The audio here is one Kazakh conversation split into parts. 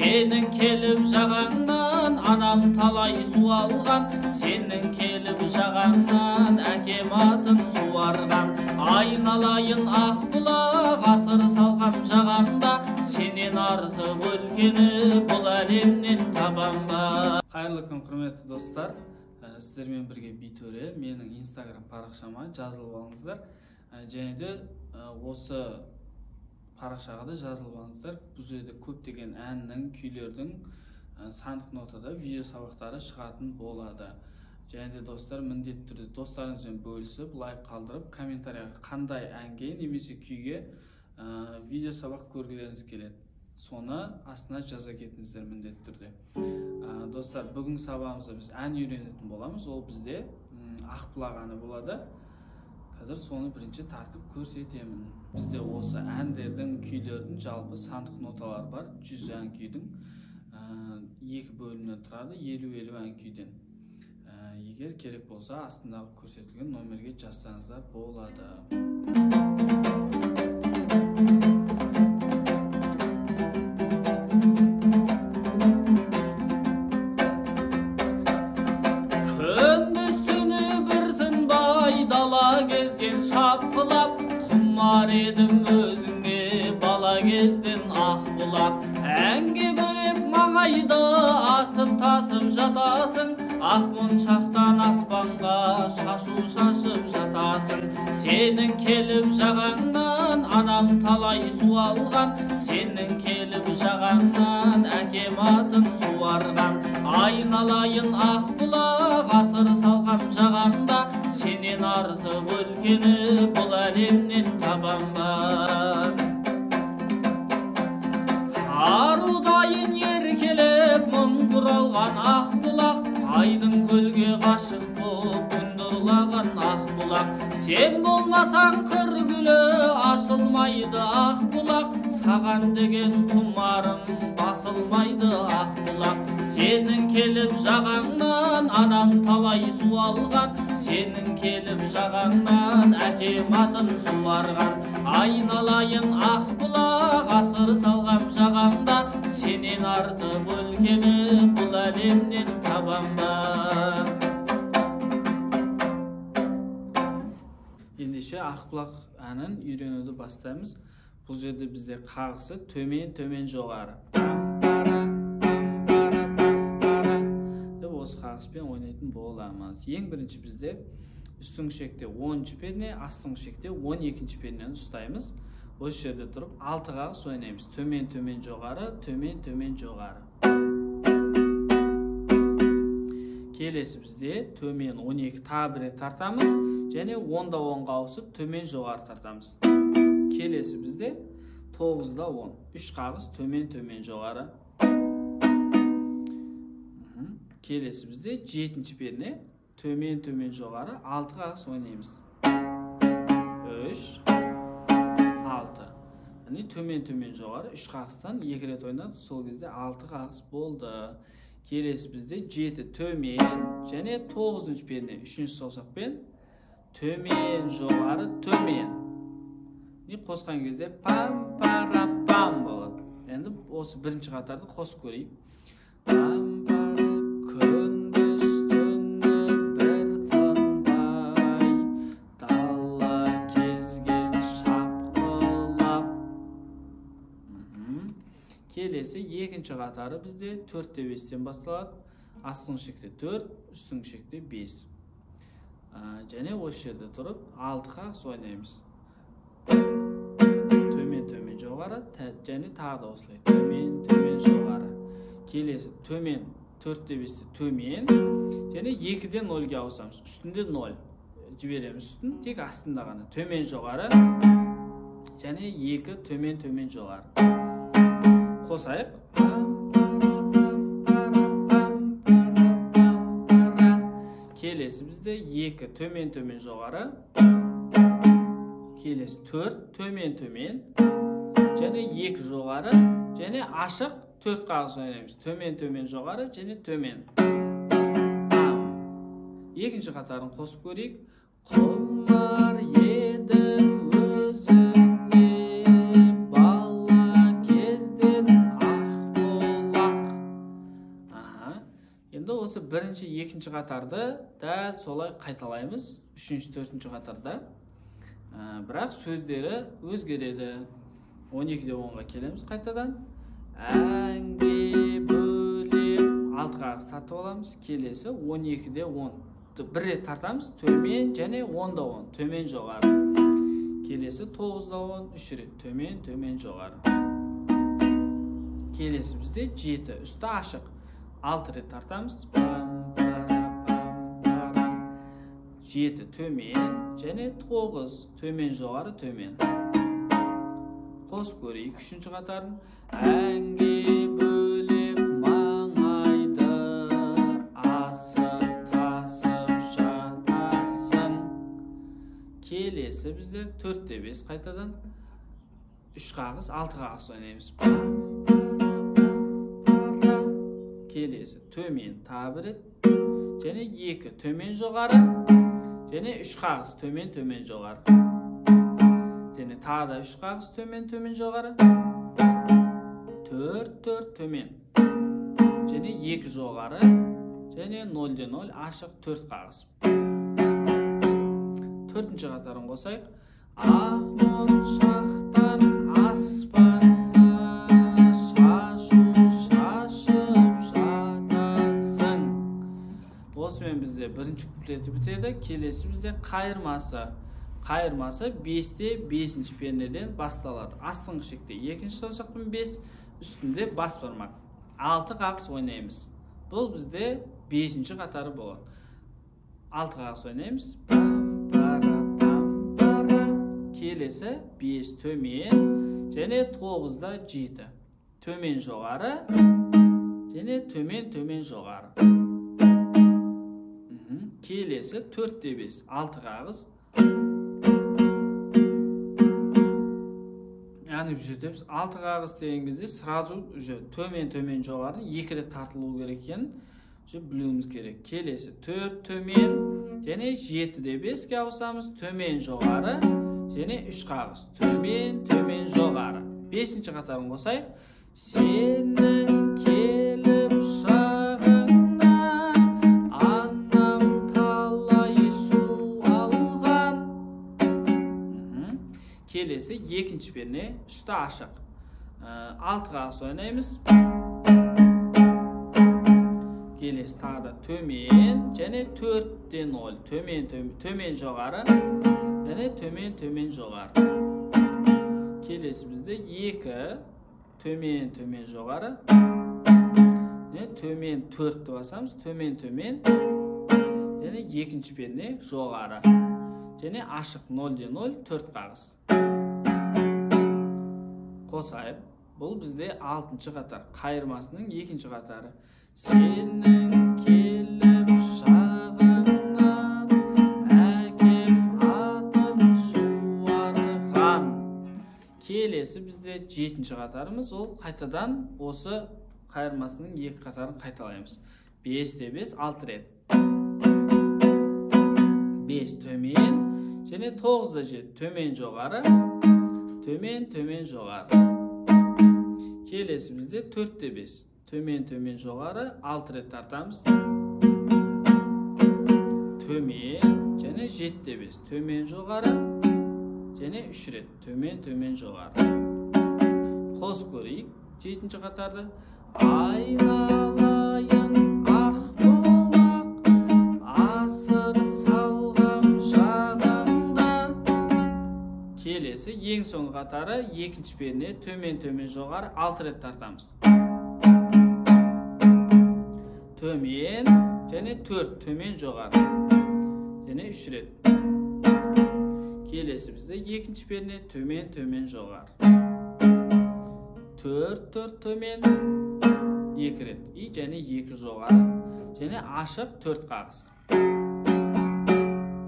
Senin kelip жағаңнан anam talay su algan. Senin kelip жағаңнан әкем атын суарған. Айнаlayın ақ бұлақ, асыр салғам жағамда. Сенен артық өлкені бұл әлемнен табам ба. Қайырлы күн, құрметті достар. Сіздермен бірге Битөре менің Instagram парақшама жазылып алыңыздар. Және де осы парақшаға да жазылып алыңыздар. Бұл жерде көптеген әннің, күйлердің сандық нотада видео сабақтары шығатын болады. Және де достар, міндетті түрде достарыңызбен бөлісіп, лайк қалдырып, комментарияға қандай әнге немесе күйге видео сабақ көргілеріңіз келеді. Соны астына жаза кетіңіздер міндетті түрде. Достар, бүгін сабағымызда біз ән үйренетін боламыз. Ол бізде Ақбұлақ әні болады. Қазір соны бірінші тартып көрсетемін. Бізде осы әндердің, күйлердің жалпы сандық ноталар бар. 100 ән күйдің 2 бөлімнен тұрады, 50-50 ән күйден. Егер керек болса, астындағы көрсетілген номерге жазсаңыздар болады. Шапқылап, құмар едім өзіңе бала кезден ақ бұлақ. Әнге бөлеп маңайды асып тасып жатасың. Ақ моншақтан аспанға шашу шашып жатасың. Сенің келіп жағаңнан анам талай су алған. Сенің келіп жағаңнан әкем атын суарған. Айналайын ақ бұлақ, асыр салғам жағамда. Сенен артық өлкені бұл әлемнен табам ба. Арудайын еркелеп мұң бұралған ақ бұлақ. Айдың көлге ғашық боп күнді ұрлаған ақ бұлақ. Сен болмасаң қыр гүлі ашылмайды ақ бұлақ. Саған деген құмарым басылмайды ақ бұлақ. Сенің келіп жағаңнан анам талай су алған. Сенің келіп жағаңнан әкем атын суарған. Айналайын ақ бұлақ, асыр салғам жағамда. Сенен артық өлкені бұл әлемнен табам ба. Ендеше Ақбұлақ әнін үйренуді бастаймыз. Бұл жерде бізде қағысы төмен жоғары. Осы қағыспен ойнайтын боламыз. Ең бірінші бізде үстіңгі шекте 10-ші перне, астыңғы шекте 12-ші пернені ұстаймыз. Осы жерде тұрып 6 қағыс ойнаймыз. Төмен жоғары, төмен жоғары. Келесі бізде төмен 12 тағы бір рет тартамыз, және 10-да 10-ға ауысып төмен жоғары тартамыз. Келесі бізде 9-да 10, 3 қағыс төмен жоғары. Келесі бізде 7-ші перне, төмен жоғары, 6 қағыс ойнаймыз. 3, 6. Яғни төмен жоғары, 3 қағыстан 2 рет ойнады, сол кезде 6 қағыс болды. Келесі бізде 7 төмен, және 9-ші перне, 3-ші саусақпен төмен жоғары, төмен. Қосқан кезде пам-пара-пам болады. Енді осы бірінші қатарды қосып көрейік. Келесі екінші қатары бізде 4-те 5-тен басталады. Астыңғы шекте 4, үстіңгі шекте 5. Және осы жерде тұрып 6 қағыс ойнаймыз. Төмен жоғары, және тағы да осылай. Төмен жоғары. Келесі төмен 4-те 5-те төмен, және 2-ден 0-ге ауысамыз. Үстінде 0. Жібереміз үстін, тек астында ғана. Төмен жоғары, және 2 төмен жоғары. Қосайық. Келесі бізде 2 төмен жоғары. Келесі 4 төмен, және 2 жоғары, және ашық 4 қағыс ойнаймыз. Төмен жоғары, және төмен. Екінші қатарын қосып көрейік. Құмар едім өзіңе бала кезден ақ осы бірінші, екінші қатарды дәл солай қайталаймыз. Үшінші, төртінші қатарда. Бірақ сөздері өзгереді. 12-де 10-ға келеміз қайтадан. Әнге бөлеп 6 қағыз тартып аламыз. Келесі 12-де 10. Бір рет тартамыз. Төмен және 10-да 10. Төмен жоғары. Келесі 9-да 10. 3 рет. Төмен, төмен жоғары. Келесі бізде 7. Үсті ашық. 6 рет тартамыз. 7 төмен және 9 төмен жоғары төмен. Қосып көрейік үшінші қатарын. Әнге бөлеп маңайды асып тасып жатасың. Келесі біздер 4-те 5 қайтадан 3 қағыз 6 қағыз ойнаймыз. Келесі төмен тағы рет және 2 төмен жоғары және 3 қағыз төмен төмен жоғары. Және тағы 3 қағыз төмен төмен жоғары. 4 төмен және 2 жоғары және 0-де 0 ашық 4 қағыз. 4-ші қатарын қосайық. Ақ моншақтан аспанға шашу шашып жатасың. Осымен бізде бірінші куплеті бітеді. Келесі бізде қайырмасы. Қайырмасы 5-те 5-ші пернеден басталады. Астыңғы шекте 2-ші саусақпен 5, үстінде бас бармақ. 6 қағыз ойнаймыз. Бұл бізде 5-ші қатары болады. 6 қағыз ойнаймыз. Келесі 5 төмен және 9-да 7. Төмен жоғары және төмен төмен жоғары. Келесі 4-те 5, 6 қағыз. Яғни бұл жерде біз 6 қағыз деген кезде сразу төмен төмен жоғары 2 рет тартылу керек екенін білуіміз керек. Келесі 4 төмен және 7-де 5-ге ауысамыз. Төмен жоғары және 3 қағыз. Төмен төмен жоғары. 5-ші қатарын қосайық. Сенің келіп шағыңнан анам талай су алған. Келесі 2-ші перне үсті ашық. 6 қағыз ойнаймыз. Келесі тағы да төмен және 4-те 0. Төмен жоғары және төмен төмен жоғары. Келесі бізде 2 төмен төмен жоғары. Төмен 4-ті басамыз. Төмен төмен және 2-ші перне жоғары. Және ашық 0-де 0 4 қағыз. Қосайып. Бұл бізде 6-ші қатар. Қайырмасының 2-ші қатары. Сенің келіп шағыңнан әкем атын суарған. Келесі бізде 7-ші қатарымыз. Ол қайтадан осы қайырмасының 2 қатарын қайталаймыз. 5-те 5, 6 рет. 5 төмен және 9-да 7 төмен жоғары. Төмен төмен жоғары. Келесі бізде 4-те 5. Төмен төмен жоғары 6 рет тартамыз. Төмен және 7-те 5. Төмен жоғары және 3 рет. Төмен төмен жоғары. Қосып көрейік 7-ші қатарды. Айналайын ақ бұлақ, асыр салғам жағаңда. Келесі ең соңғы қатары 2-ші перне төмен төмен жоғары 6 рет тартамыз. Төмен және 4 төмен жоғары және 3 рет. Келесі бізде 2-ші перне төмен төмен жоғары. 4 төмен 2 рет. Және 2 жоғары және ашық 4 қағыз.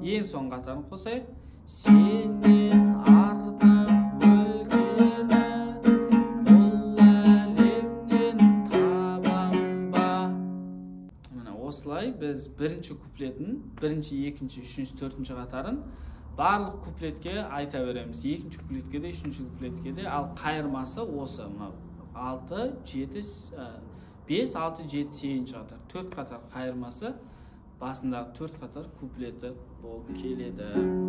Ең соңғы қатарын қосайық. Сенен артық өлгені бұл әлемнен табам ба. Осылай біз бірінші куплетін, бірінші, екінші, үшінші, төртінші қатарын барлық куплетке айта береміз. Екінші куплетке де, үшінші куплетке де. Ал қайырмасы осы. 6, 7, 5, 6, 7, 8 қатар. 4 қатар қайырмасы басындағы 4 қатар куплеті болып келеді.